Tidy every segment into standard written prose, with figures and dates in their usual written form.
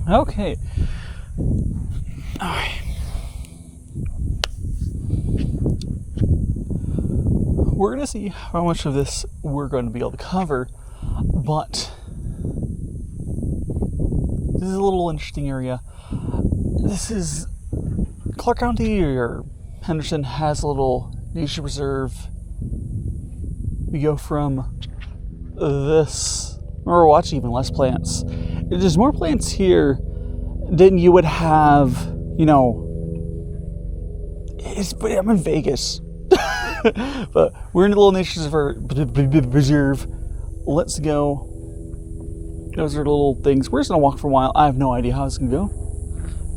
Okay. Alright. We're going to see how much of this we're going to be able to cover, but this is a little interesting area. This is Clark County, or Henderson has a little nature reserve. We go from this, or watch even less plants. There's more plants here than you would have, you know. I'm in Vegas. But we're in a little nature reserve. Let's go. Those are little things. We're just going to walk for a while. I have no idea how it's going to go.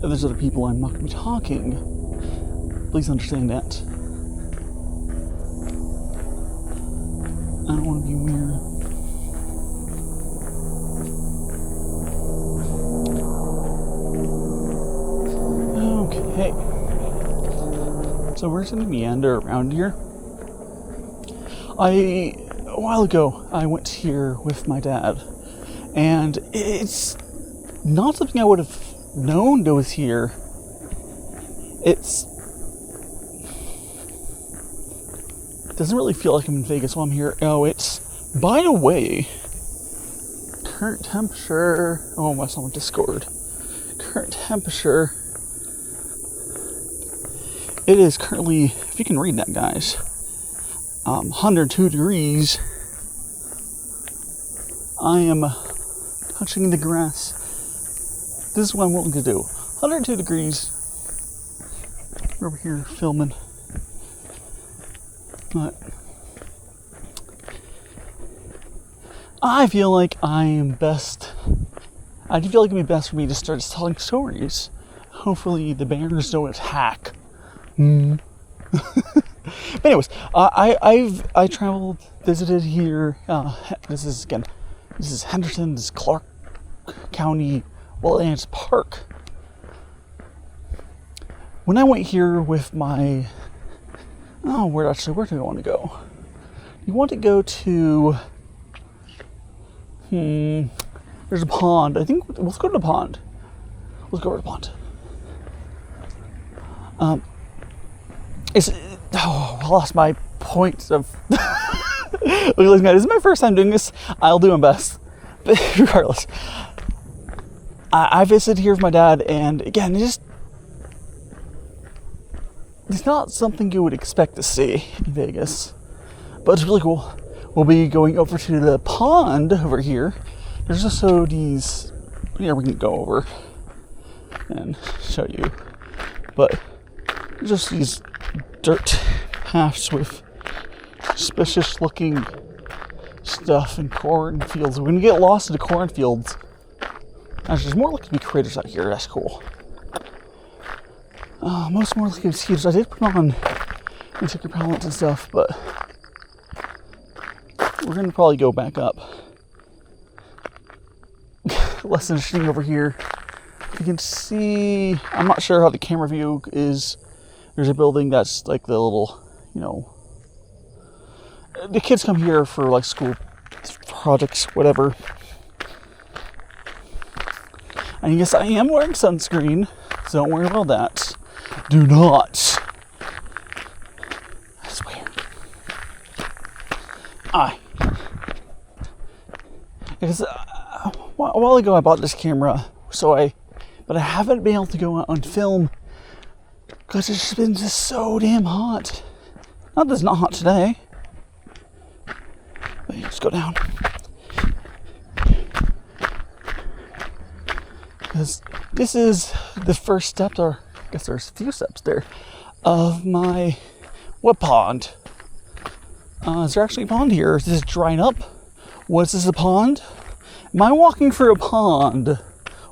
If there's other people, I'm not going to be talking. Please understand that. I don't want to be weird. Okay. So we're just going to meander around here. A while ago, I went here with my dad, and it's not something I would have known that was here. It doesn't really feel like I'm in Vegas while I'm here. Oh, it's, by the way, current temperature. Oh, I saw on Discord. Current temperature. It is currently, if you can read that, guys, 102 degrees. I am touching the grass. This is what I'm willing to do. 102 degrees. We're over here filming. But I feel like it'd be best for me to start telling stories. Hopefully the bears don't attack. But anyways, I traveled, visited here. This is Henderson. This is Clark County Wetlands Park. When I went here with my, where do I want to go? You want to go to, there's a pond. I think let's go to the pond. Let's go to the pond. I lost my point of. Look, this is my first time doing this. I'll do my best, but regardless, I visited here with my dad, and again, it's not something you would expect to see in Vegas, but it's really cool. We'll be going over to the pond over here. There's also these. Yeah, we can go over and show you, but just these dirt paths with suspicious looking stuff and cornfields. We're gonna get lost in the cornfields. Actually, there's more likely to be critters out here. That's cool. Most more likely mosquitoes. I did put on insect repellent and stuff, but we're gonna probably go back up. Less interesting over here. You can see, I'm not sure how the camera view is. There's a building that's like the little, the kids come here for like school projects, whatever. And yes, I am wearing sunscreen, so don't worry about that. Do not. That's weird. Because a while ago I bought this camera, but I haven't been able to go out on film because it's just been so damn hot. Not that it's not hot today. But let's go down. Because this is the first step, or I guess there's a few steps there, of my wet pond. Is there actually a pond here? Is this drying up? Was this a pond? Am I walking through a pond? Well,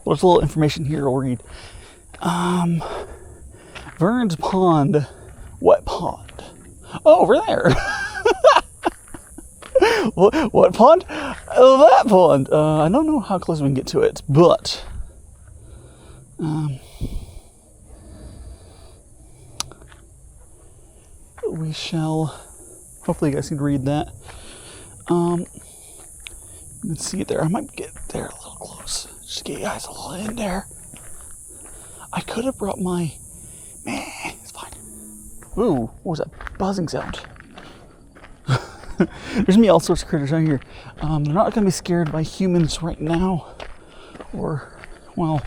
there's a little information here I'll read. Vern's pond, wet pond. Oh, over there. What pond? Oh, that pond. I don't know how close we can get to it, but we shall. Hopefully, you guys can read that. You can see it there. I might get there a little close. just to get you guys a little in there. I could have brought my... Meh, it's fine. Ooh, what was that buzzing sound? There's gonna be all sorts of critters out here. They're not gonna be scared by humans right now. Or, well...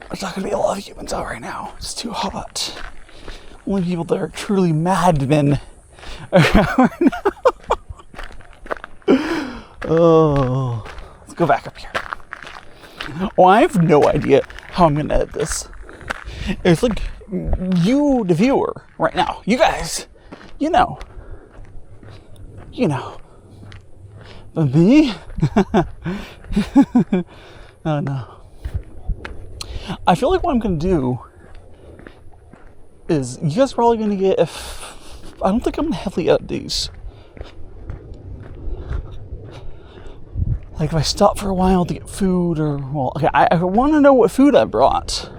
There's not gonna be a lot of humans out right now. It's too hot. Only people that are truly madmen are out right now. Oh, let's go back up here. Oh, I have no idea how I'm gonna edit this. It's like you, the viewer, right now. You guys, you know. But me? Oh no. I feel like what I'm gonna do is you guys are probably gonna get. I don't think I'm gonna heavily edit these. Like if I stop for a while to get food or, well, okay, I want to know what food I brought.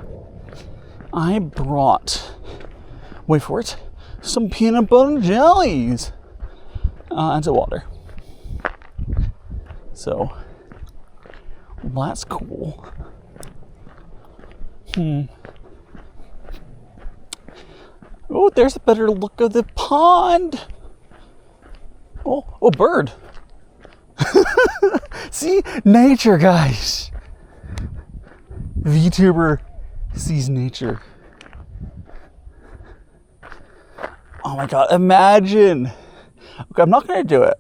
I brought, wait for it, some peanut butter jellies and some water. So that's cool. Oh, there's a better look of the pond. Oh, bird. See? Nature, guys. Vtuber sees nature. Oh my god, imagine. Okay, I'm not going to do it.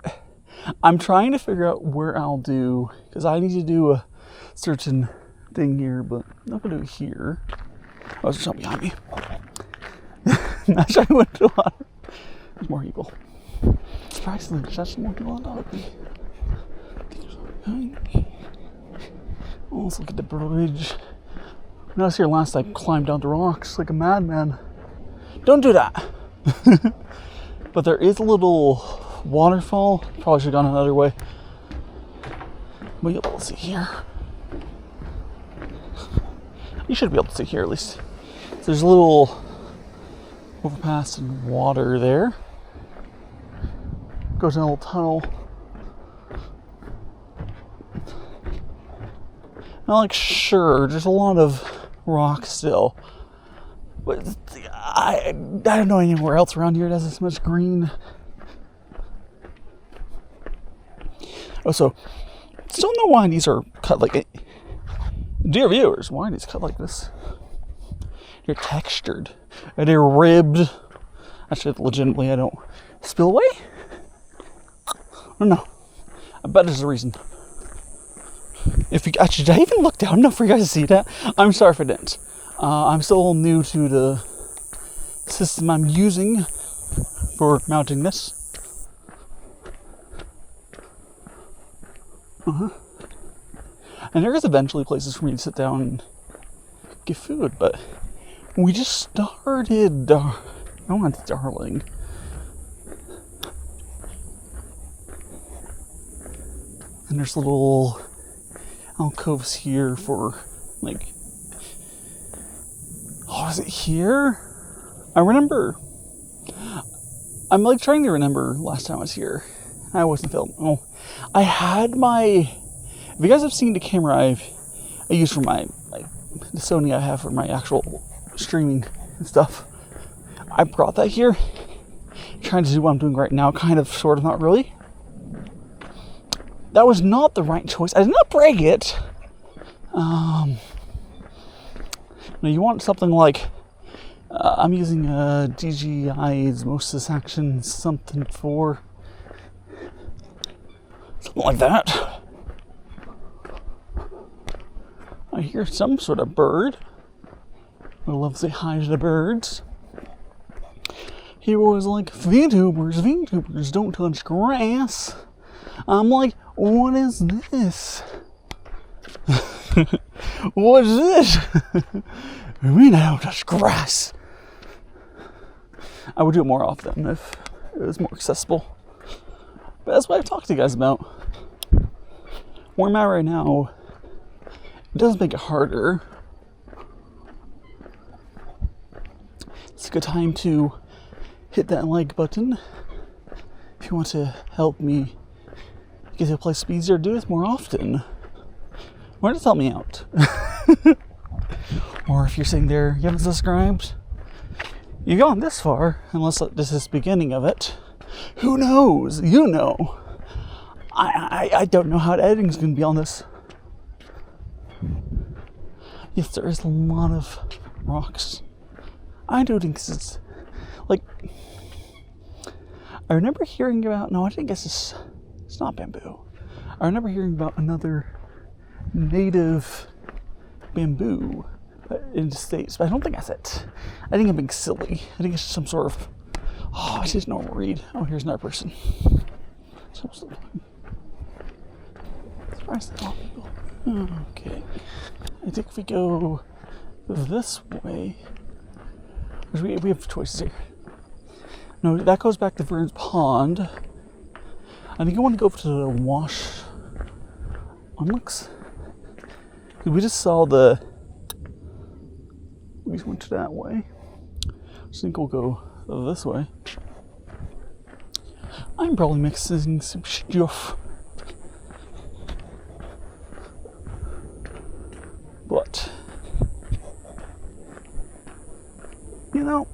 I'm trying to figure out where I'll do, because I need to do a certain thing here, but I'm not going to do it here. Oh, there's something behind me. Not sure I went to water. There's more people. Surprisingly, there's actually more people on top of me. Oh, let's look at the bridge. When I was here last, I climbed down the rocks like a madman. Don't do that. But there is a little waterfall. Probably should have gone another way. But you'll be able to see here. You should be able to see here at least. So there's a little overpass and water there. Goes in a little tunnel. Not like sure, there's a lot of rock still. But I don't know anywhere else around here that has this much green. Oh, so still know why these are cut like it. Dear viewers, why are these cut like this? They're textured. They're ribbed. Actually, legitimately, I don't spill away. I don't know. I bet there's a reason. If you actually, did I even look down enough for you guys to see that? I'm sorry if I didn't. I'm still new to the system I'm using for mounting this. And there is eventually places for me to sit down and get food, but we just started. I want darling. And there's little alcoves here for like. Oh, is it here? I remember. I'm like trying to remember last time I was here. I wasn't filming. Oh, I had my. If you guys have seen the camera I use for my the Sony I have for my actual streaming and stuff, I brought that here. Trying to do what I'm doing right now, kind of, sort of, not really. That was not the right choice. I did not break it. Now you want something like I'm using DJI's Oasis Action something for something like that. I hear some sort of bird. I love to say hi to the birds. He was like, VTubers don't touch grass. I'm like, what is this? What is this? We don't touch grass. I would do it more often if it was more accessible. But that's what I've talked to you guys about. Where I'm at right now, it does make it harder. It's a good time to hit that like button if you want to help me get to a place easier to do this more often. Why just help me out? Or if you're sitting there, you haven't subscribed, you've gone this far, unless this is the beginning of it. Who knows? You know. I don't know how the editing's going to be on this. Yes, there is a lot of rocks. I do think it's like, I remember hearing about, no, I think it's not bamboo. I remember hearing about another native bamboo in the States, but I don't think that's it. I think I'm being silly. I think it's some sort of, it's just normal read. Oh, here's another person. Okay. I think if we go this way, we have choices here. No, that goes back to Vern's pond. I think I want to go to the wash. We just saw we just went that way. I think we'll go this way. I'm probably mixing some stuff. But, you know,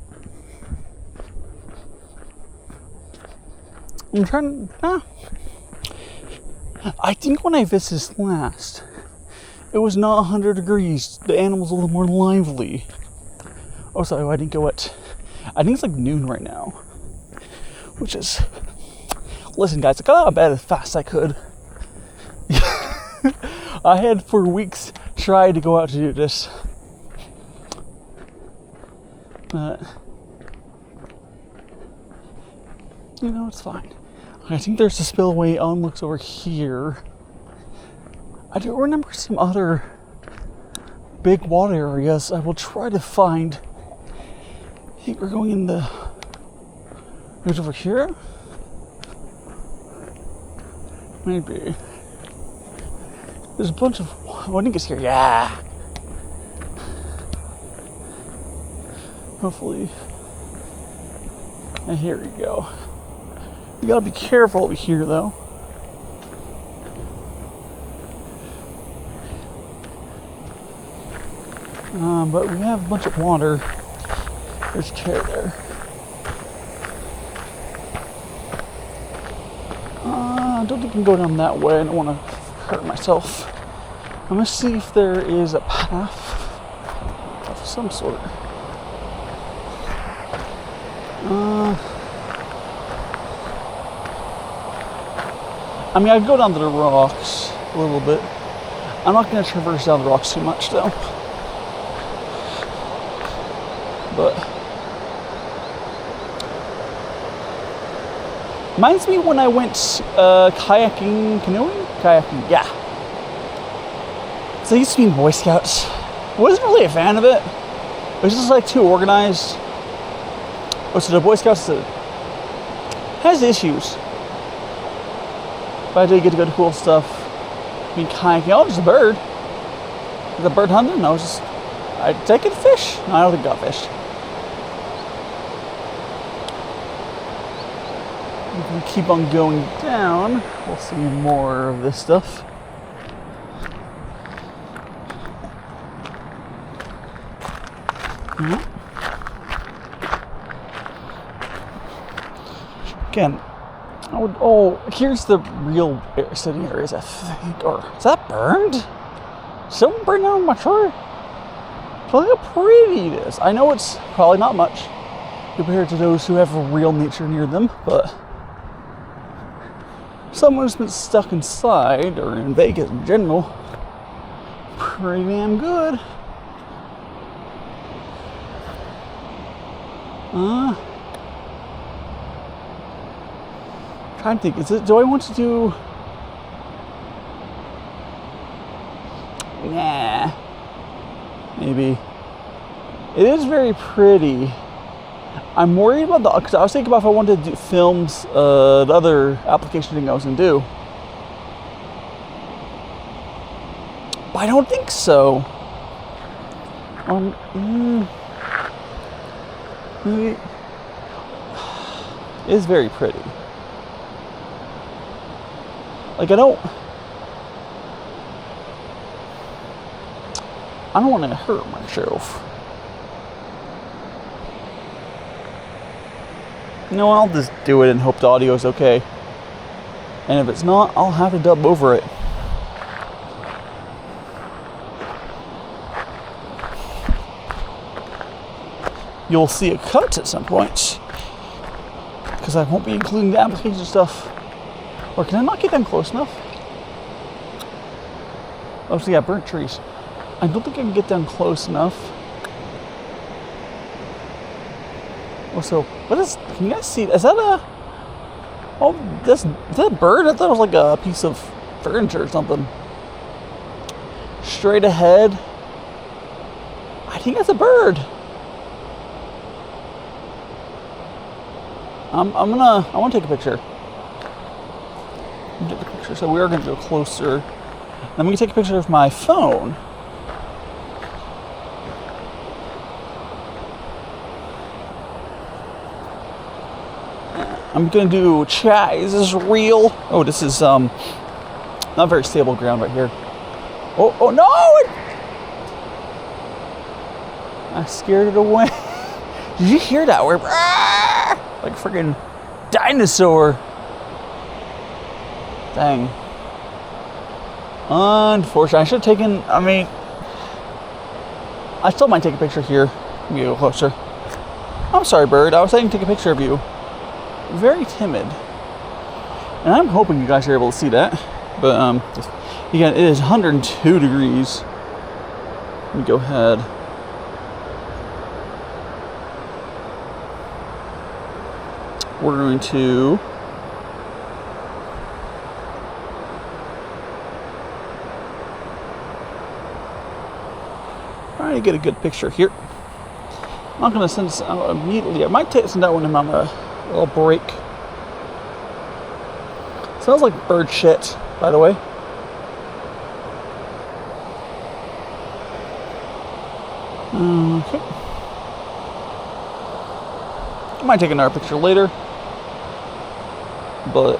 I'm trying. I think when I visited last, it was not 100 degrees. The animals were a little more lively. Oh, sorry, I didn't go at. I think it's like noon right now, which is. Listen, guys, I got out of bed as fast as I could. I had for weeks tried to go out to do this, but you know, it's fine. I think there's a spillway on looks over here. I do remember some other big water areas. I will try to find. I think we're going in the. There's over here. Maybe. There's a bunch of. I think it's here. Yeah. Hopefully. And here we go. You gotta be careful over here, though. But we have a bunch of water. There's a chair there. I don't think I can go down that way. I don't want to hurt myself. I'm gonna see if there is a path of some sort. I mean, I'd go down to the rocks a little bit. I'm not gonna traverse down the rocks too much, though. But reminds me when I went canoeing, yeah. So I used to be in Boy Scouts. I wasn't really a fan of it. It was just like too organized. Oh, so the Boy Scouts has issues. But I did get to go to cool stuff. I mean, kayaking. Oh, there's a bird. Is a bird hunting? No, I'd take it to fish. No, I don't think I got fish. If we keep on going down, we'll see more of this stuff. Again, here's the real sitting areas, I think. Or is that burned? Someone burned down my tree? Look how pretty it is. I know it's probably not much compared to those who have real nature near them, but someone who's been stuck inside, or in Vegas in general, pretty damn good. Trying to think, do I want to do? Nah. Maybe. It is very pretty. I'm worried about because I was thinking about if I wanted to do films, the other application thing I was going to do. But I don't think so. Maybe. It is very pretty. Like, I don't. I don't want to hurt myself. No, I'll just do it and hope the audio is okay. And if it's not, I'll have to dub over it. You'll see a cut at some point, because I won't be including the application stuff. Or can I not get them close enough? Oh, so yeah, burnt trees. I don't think I can get them close enough. Oh, so what is? Can you guys see? Is that a? Oh, is that a bird? I thought it was like a piece of furniture or something. Straight ahead. I think that's a bird. I want to take a picture. Take a picture. So we are going to go closer. I'm going to take a picture of my phone. I'm going to do chat. Is this real? Oh, this is not very stable ground right here. Oh no! I scared it away. Did you hear that? We're like freaking dinosaur. Dang. Unfortunately, I should have taken. I mean, I still might take a picture here. Let me go closer. I'm sorry, bird. I was saying take a picture of you. Very timid. And I'm hoping you guys are able to see that. But again, it is 102 degrees. Let me go ahead. We're going to try to get a good picture here. I'm not going to send this out immediately. I might send that one in on a little break. Smells like bird shit, by the way. Okay. I might take another picture later. But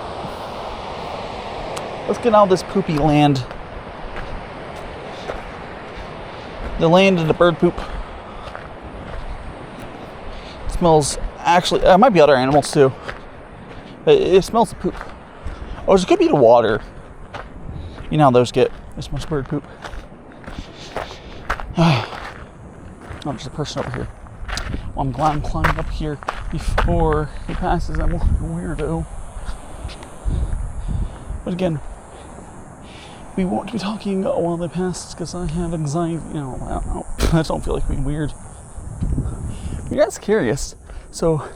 let's get out of this poopy land. The land of the bird poop. It smells, actually, it might be other animals too. But it smells of poop. Or it could be the water. You know how those get. It smells bird poop. Oh, there's a person over here. Well, I'm glad I'm climbing up here before he passes. I'm a weirdo. But again, we won't be talking while they pass because I have anxiety. You know, I don't know. I don't feel like being weird. You guys curious? So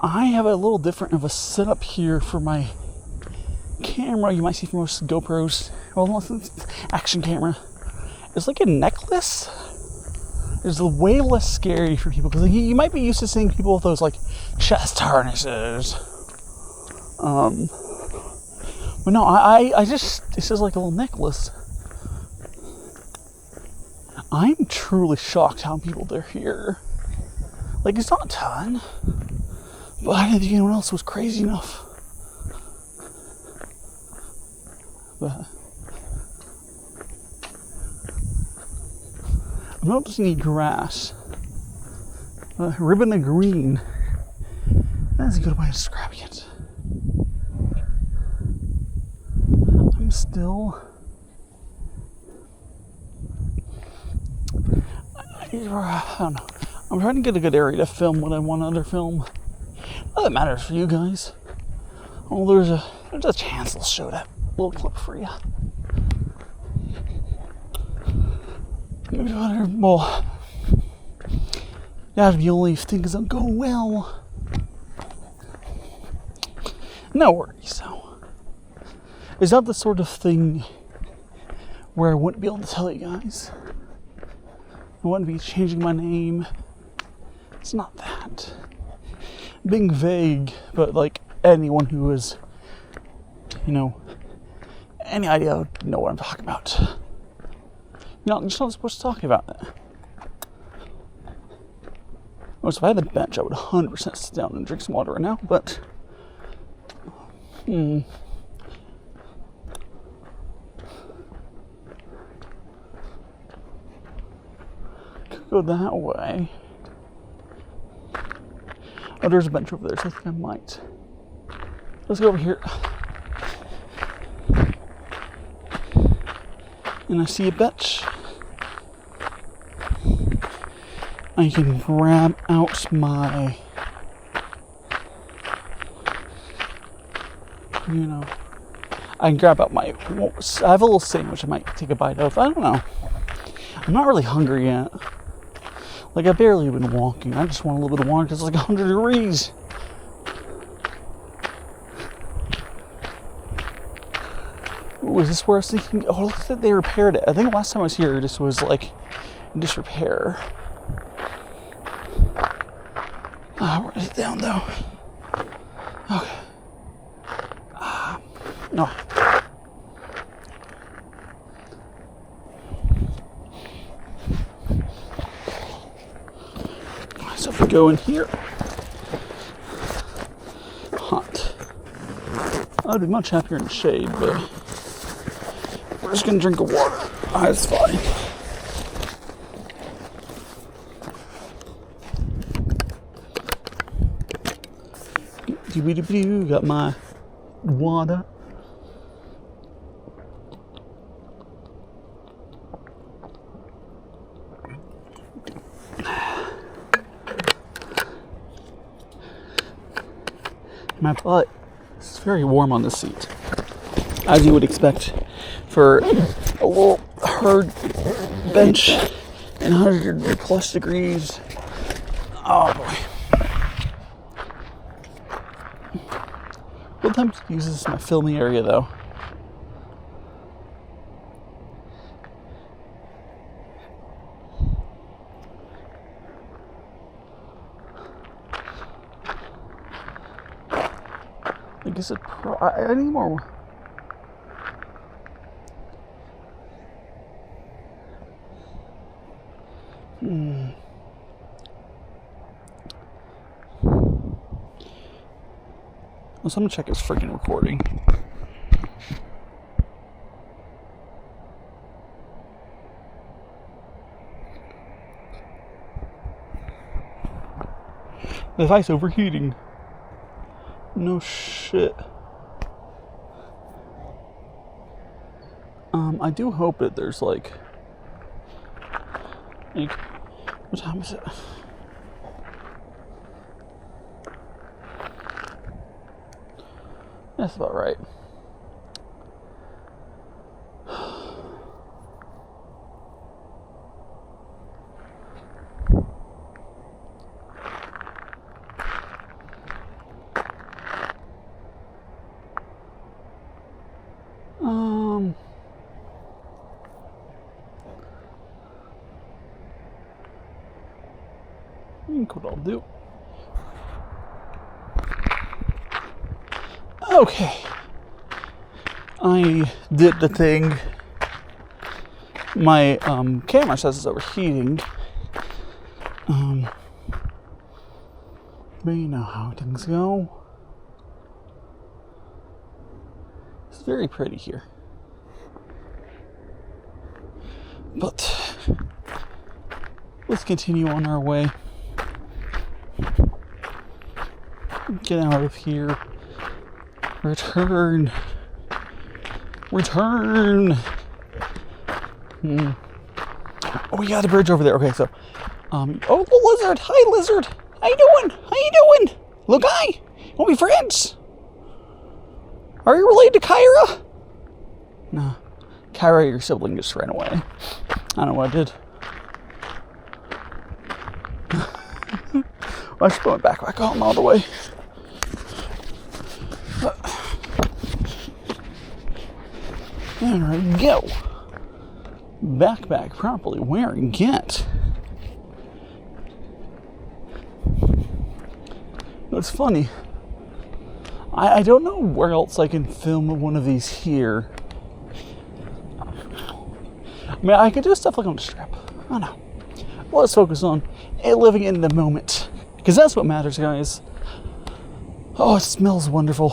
I have a little different of a setup here for my camera. You might see from most GoPros. Well, action camera. It's like a necklace. It's way less scary for people because you might be used to seeing people with those like chest harnesses. But no, I just, this is like a little necklace. I'm truly shocked how many people they're here. Like, it's not a ton, but I didn't think anyone else was crazy enough. But I'm not just any grass. Ribbon of green. That's a good way of describing it. I'm still... I don't know. I'm trying to get a good area to film what I want under film. Not that it matters for you guys. Oh, there's a chance I'll show that little clip for you. Well, that'd be only if things don't go well. No worries, though. It's not the sort of thing where I wouldn't be able to tell you guys. I wouldn't be changing my name. It's not that. Being vague, but like anyone who is, you know, any idea would know what I'm talking about. You're just not supposed to talk about it. Oh, so if I had the bench, I would 100% sit down and drink some water right now, but... go that way. Oh, there's a bench over there, so I think I might. Let's go over here. And I see a bench. I can grab out my, I can grab out my, I have a little sandwich I might take a bite of. I don't know. I'm not really hungry yet. Like, I've barely been walking. I just want a little bit of water because it's like 100 degrees. Ooh, is this where I was thinking? Oh, look that they repaired it. I think last time I was here, this was like in disrepair. Write it down though. Okay. No. So if we go in here, hot. I'd be much happier in the shade, but we're just gonna drink a water. That's fine. Got my water. My butt is very warm on the seat, as you would expect for a little herd bench in 100 plus degrees. Oh boy. Sometimes use this as my filming area though. I guess I need more. So I'm gonna check his freaking recording. The device overheating. No shit. I do hope that there's like, what time is it? That's about right. I think what I'll do. Okay. I did the thing. My camera says it's overheating. But you know how things go. It's very pretty here. But let's continue on our way. Get out of here. Return. Oh, we got a bridge over there. Okay, so, oh, the lizard. Hi, lizard. How you doing? Little guy. Want to be friends? Are you related to Kyra? No. Kyra, your sibling, just ran away. I don't know what I did. I should put my backpack on all the way. There we go. Backpack properly wearing it. It's funny. I don't know where else I can film one of these here. I mean, I could do stuff like on the strip. I don't know. Well, let's focus on living in the moment. Because that's what matters, guys. Oh, it smells wonderful.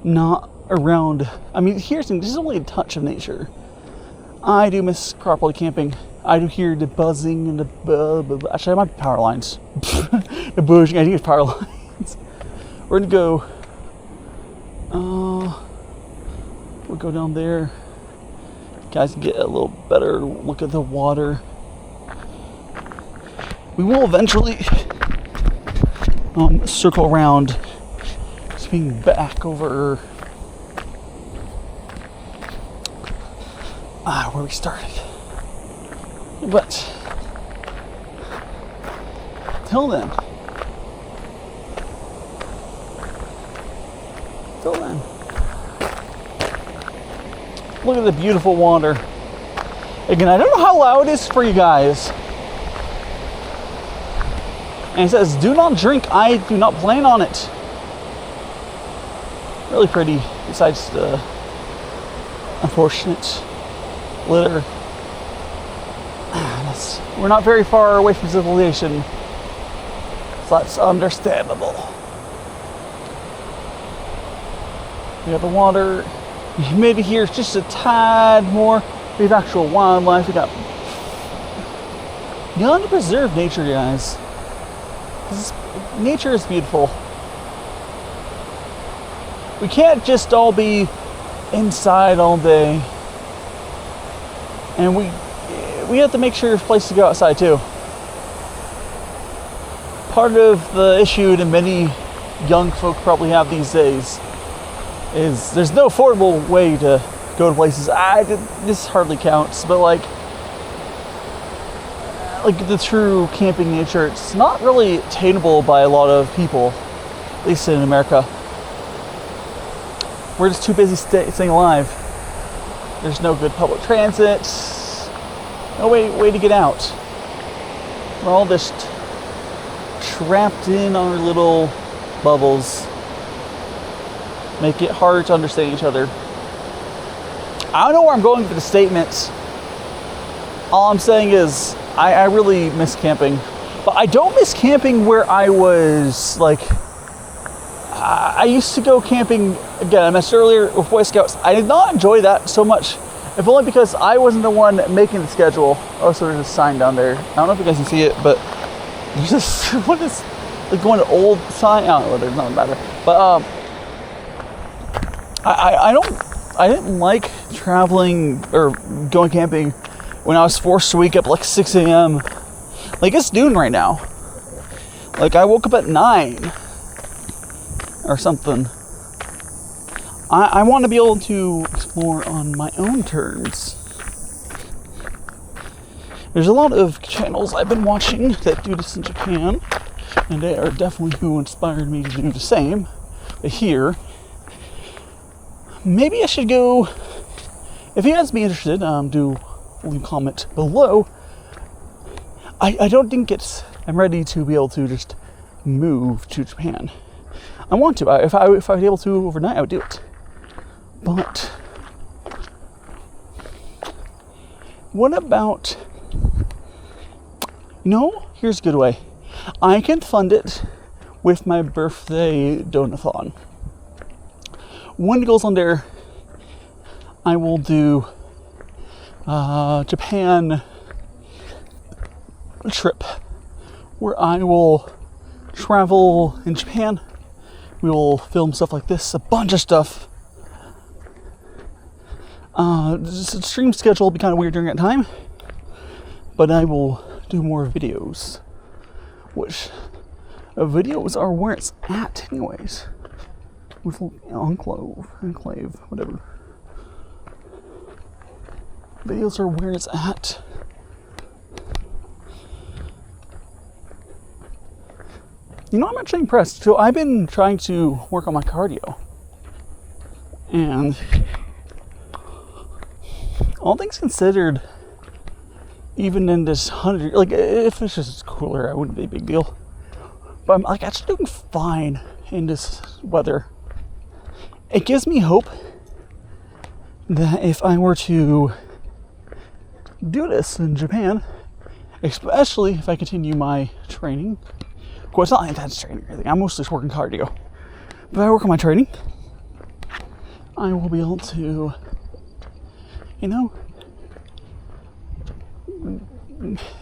Not around. I mean, here's the thing. This is only a touch of nature. I do miss properly camping I do hear the buzzing and the actually, it might be power lines. The buzzing, I think it's power lines. We're gonna go. We'll go down there. You guys can get a little better look at the water. We will eventually circle around, swing back over where we started. But till then, look at the beautiful water. Again, I don't know how loud it is for you guys. And it says, do not drink. I do not plan on it. Really pretty, besides the unfortunate litter. We're not very far away from civilization, so that's understandable. We have the water. The humidity here is just a tad more. We have actual wildlife. We got. You gotta preserve nature, guys. Nature is beautiful. We can't just all be inside all day, and we have to make sure there's a place to go outside too. Part of the issue that many young folk probably have these days is there's no affordable way to go to places. This hardly counts, but like the true camping nature, it's not really attainable by a lot of people, at least in America. We're just too busy staying alive. There's no good public transit. No way to get out. We're all just trapped in our little bubbles. Make it hard to understand each other. I don't know where I'm going with the statements. All I'm saying is I really miss camping. But I don't miss camping where I was like, I used to go camping, again, I mentioned earlier with Boy Scouts. I did not enjoy that so much, if only because I wasn't the one making the schedule. Oh, so there's a sign down there. I don't know if you guys can see it, but there's this, what is, like going to old sign? I don't know, there's nothing matter. But I didn't like traveling or going camping when I was forced to wake up like 6 a.m. Like it's noon right now. Like I woke up at 9 or something. I want to be able to explore on my own terms. There's a lot of channels I've been watching that do this in Japan, and they are definitely who inspired me to do the same. But here, maybe I should go. If you guys be interested, do leave a comment below. I don't think I'm ready to be able to just move to Japan. I want to. If I was able to overnight, I would do it. But what about, here's a good way. I can fund it with my birthday donathon. When it goes on there, I will do Japan trip where I will travel in Japan. We will film stuff like this, a bunch of stuff. The stream schedule will be kind of weird during that time, but I will do more videos, which videos are where it's at anyways. With enclave, whatever. Videos are where it's at. I'm actually impressed. So I've been trying to work on my cardio, and all things considered, even in this 100, like if it's just cooler, it wouldn't be a big deal. But I'm like actually doing fine in this weather. It gives me hope that if I were to do this in Japan, especially if I continue my training. Of course, it's not intense training or anything. I'm mostly just working cardio. But if I work on my training, I will be able to,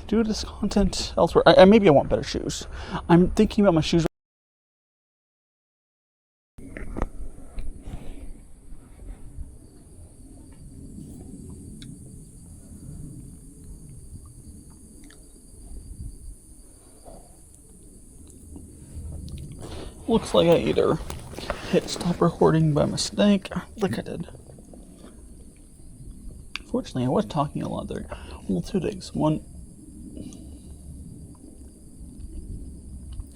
do this content elsewhere. Maybe I want better shoes. I'm thinking about my shoes. Looks like I either hit stop recording by mistake. I think I did. Fortunately, I was talking a lot there. Well, two things. One,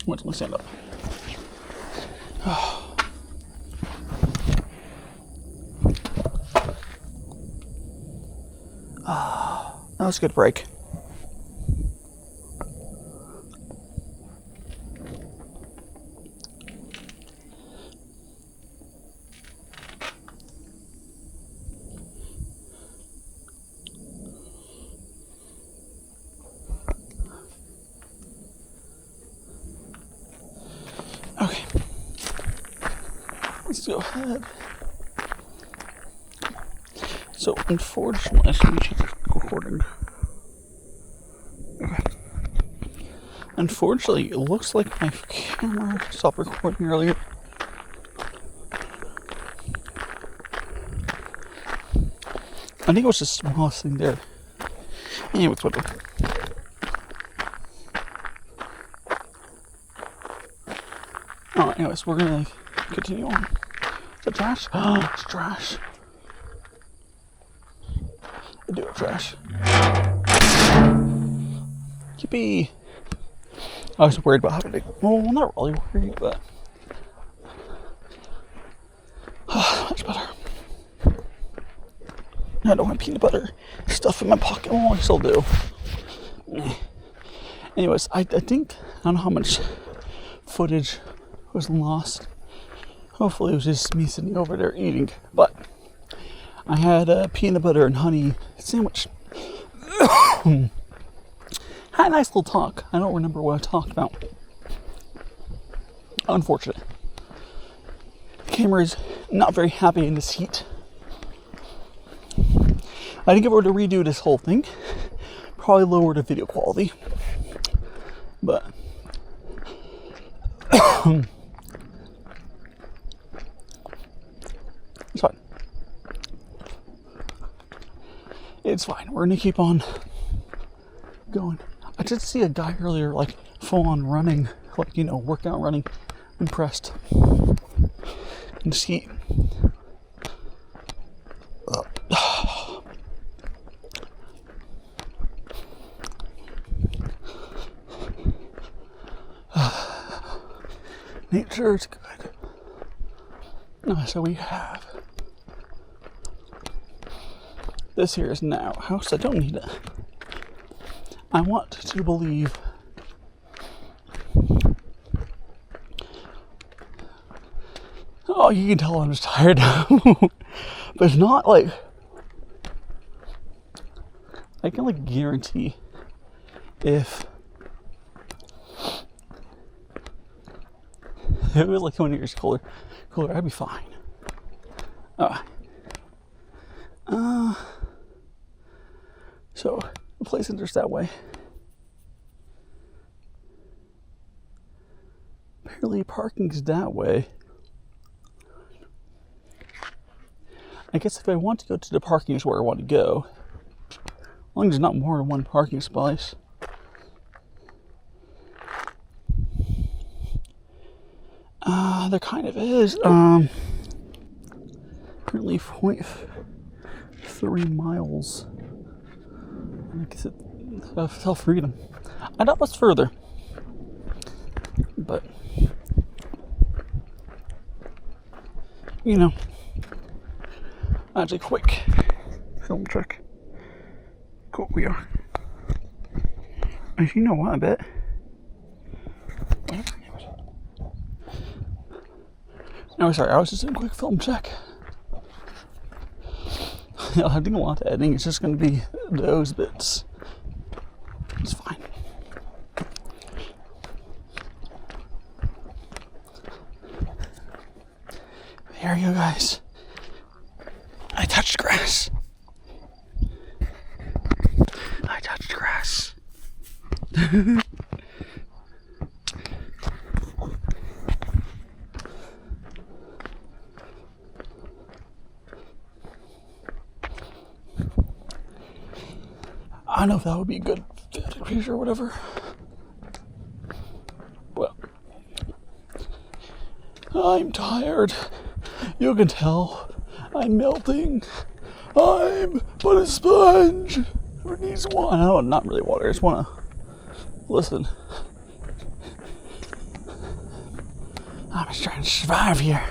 let me stand up. That was a good break. Okay, let's go ahead. So, unfortunately, I should be changing recording. Okay. Unfortunately, it looks like my camera stopped recording earlier. I think it was the smallest thing there. Anyway, it's whatever. Alright, anyways, we're gonna continue on. Is that trash? Oh, it's trash. I do have trash. Yippee! I was worried about having to. Well, not really worried, but. Much better. I don't want peanut butter stuff in my pocket. Well, I still do. Anyways, I think. I don't know how much footage was lost. Hopefully it was just me sitting over there eating, but I had a peanut butter and honey sandwich. Had a nice little talk. I don't remember what I talked about. Unfortunate. Camera's not very happy in this heat. I think if I were to redo this whole thing, probably lower the video quality, but it's fine. It's fine. We're gonna keep on going. I did see a guy earlier, like full on running, like, you know, workout running. Impressed. In this heat. Nature is good. So we have this here is now house. I don't need it. I want to believe you can tell I'm just tired. But it's not like I can like guarantee if it was like 20 years cooler, I'd be fine. So the place enters that way. Apparently parking's that way. I guess if I want to go to the parking is where I want to go. As long as there's not more than one parking space. There kind of is. Currently 0.3 miles. I guess it's Tell Freedom. I thought it was further. But, you know, actually quick film check. Cool, we are. And you know what, I bet. No, sorry, I was just doing a quick film check. I think a lot of editing is just going to be those bits. It's fine. Here you go, guys. I touched grass. I don't know if that would be a good picture or whatever. Well, I'm tired. You can tell. I'm melting. I'm but a sponge who needs water. No, not really water. I just want to listen. I'm just trying to survive here.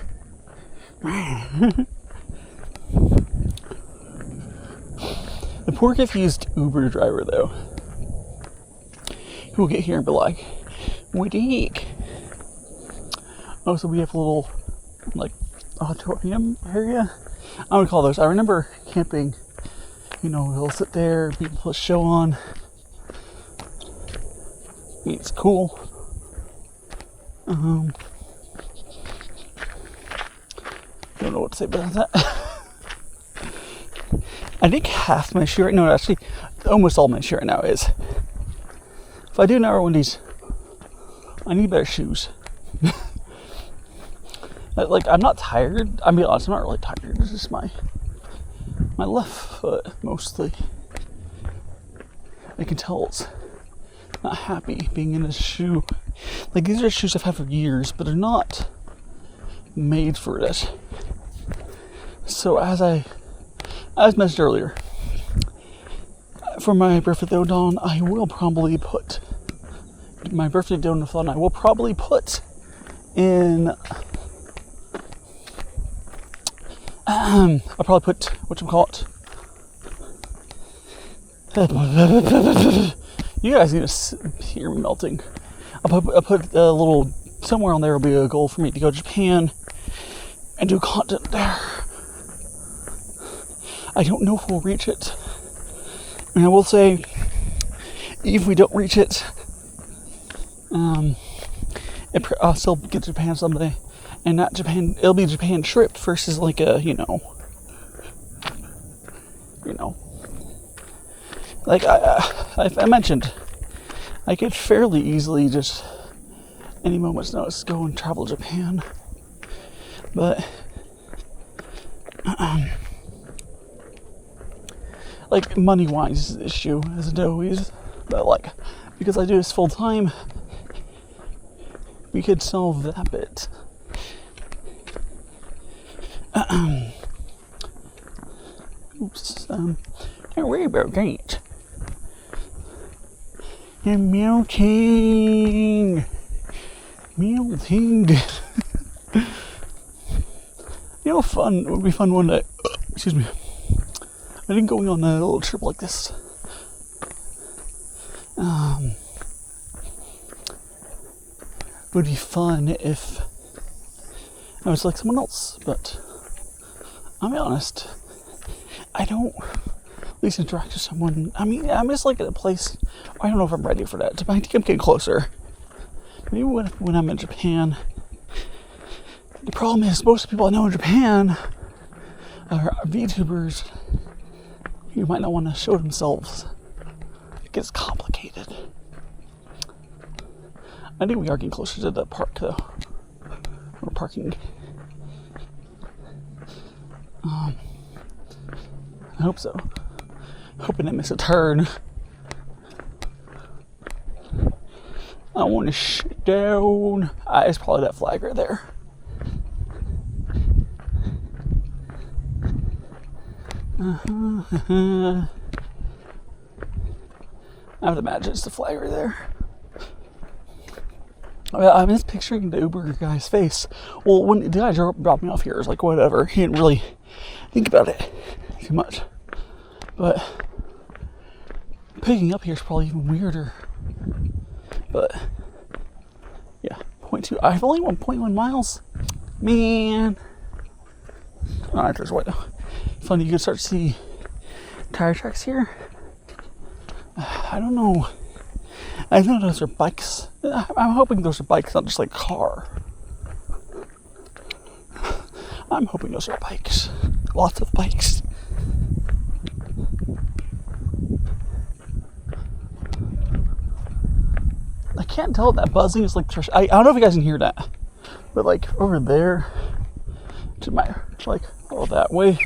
The poor confused Uber driver, though, who will get here and be like, what the heck? Oh, so we have a little, like, auditorium area? I would call those. I remember camping, you know, we'll sit there, people put a show on. I mean, it's cool. Don't know what to say about that. I think half my issue right now, actually, almost all my issue right now is, if I do another one of these, I need better shoes. Like, I'm not tired. I mean, honest, I'm not really tired. It's just my left foot, mostly. I can tell it's not happy being in a shoe. Like, these are shoes I've had for years, but they're not made for this. So, as mentioned earlier, for my birthday donut, I will probably put in. I'll probably put whatchamacallit. You guys need to hear me melting. I'll put a little somewhere on there will be a goal for me to go to Japan and do content there. I don't know if we'll reach it. And I will say, if we don't reach it, I'll still get to Japan someday. And not Japan, it'll be a Japan trip versus like a, you know. Like I mentioned, I could fairly easily just, any moment's notice, go and travel to Japan. But, like, money-wise is an issue, as it always. But, like, because I do this full-time, we could solve that bit. Oops, don't worry about that. I'm melting. You know, fun. It would be fun one day. Excuse me. I think going on a little trip like this. Would be fun if I was like someone else, but I'll be honest. I don't at least interact with someone. I mean, I'm just like at a place. I don't know if I'm ready for that. I think I'm getting closer. Maybe when I'm in Japan. The problem is most of the people I know in Japan are VTubers who might not want to show themselves. It gets complicated. I think we are getting closer to the park, though. Or parking. I hope so. Hoping I miss a turn. I want to shit down. It's probably that flag right there. I would imagine it's the flag right there. I'm just picturing the Uber guy's face. Well, when the guy dropped me off here, it was like, whatever. He didn't really think about it too much. But picking up here is probably even weirder. But yeah, 0.2. I've only 1.1 miles. Man. Alright, there's what. Funny, you can start to see tire tracks here. I don't know. I know those are bikes. I'm hoping those are bikes, not just like a car. I'm hoping those are bikes. Lots of bikes. can't tell if that buzzing is like, I don't know if you guys can hear that, but like over there to my, like, oh, that way,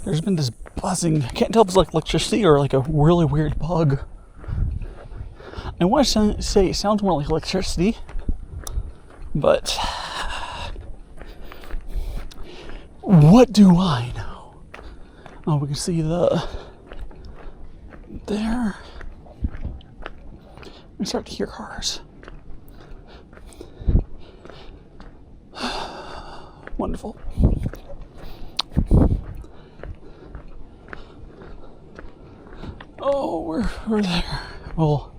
there's been this buzzing. I can't tell if it's like electricity or like a really weird bug. I want to say it sounds more like electricity, but what do I know? Oh, we can see there. We start to hear cars. Wonderful. Oh, we're there. Well,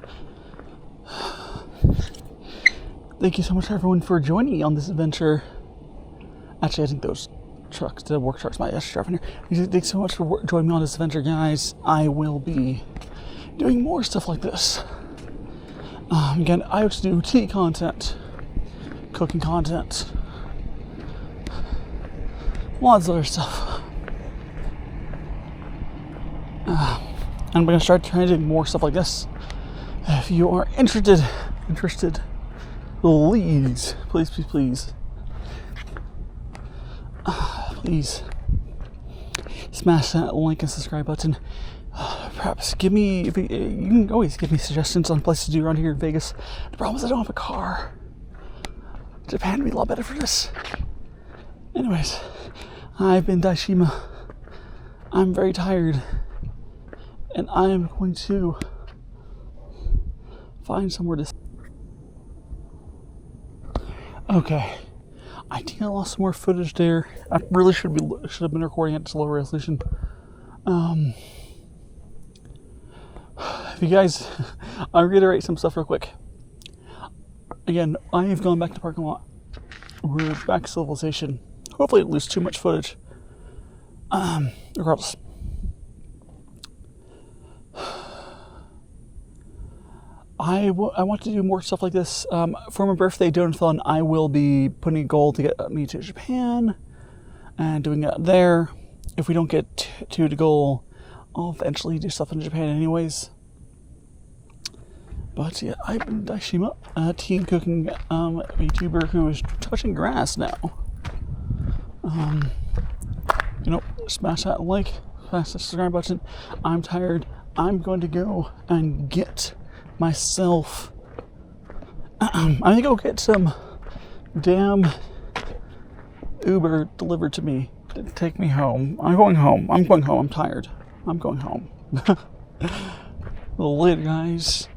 thank you so much, everyone, for joining me on this adventure. Actually, I think those trucks, the work trucks, might actually drive in here. Thanks so much for joining me on this adventure, guys. I will be doing more stuff like this. Again, I also do tea content, cooking content, lots of other stuff. I'm going to start trying to do more stuff like this. If you are interested, please, smash that like and subscribe button. Perhaps give me, you can always give me suggestions on places to do around here in Vegas. The problem is I don't have a car. Japan would be a lot better for this. Anyways, I've been DaiShima. I'm very tired, and I am going to find somewhere to. Okay, I think I lost some more footage there. I really should have been recording at slow resolution. If you guys, I'll reiterate some stuff real quick. Again, I have gone back to the parking lot. We're back to civilization. Hopefully, I don't lose too much footage. Regardless. I want to do more stuff like this. For my birthday donathon, I will be putting a goal to get me to Japan and doing that there. If we don't get to the goal, I'll eventually do stuff in Japan anyways. But yeah, I've been DaiShima, a teen cooking Vtuber who is touching grass now. Smash that like, smash the subscribe button. I'm tired. I'm going to go and get myself. I'm gonna go get some damn Uber delivered to me to take me home. I'm going home. I'm tired. I'm going home. Later, guys.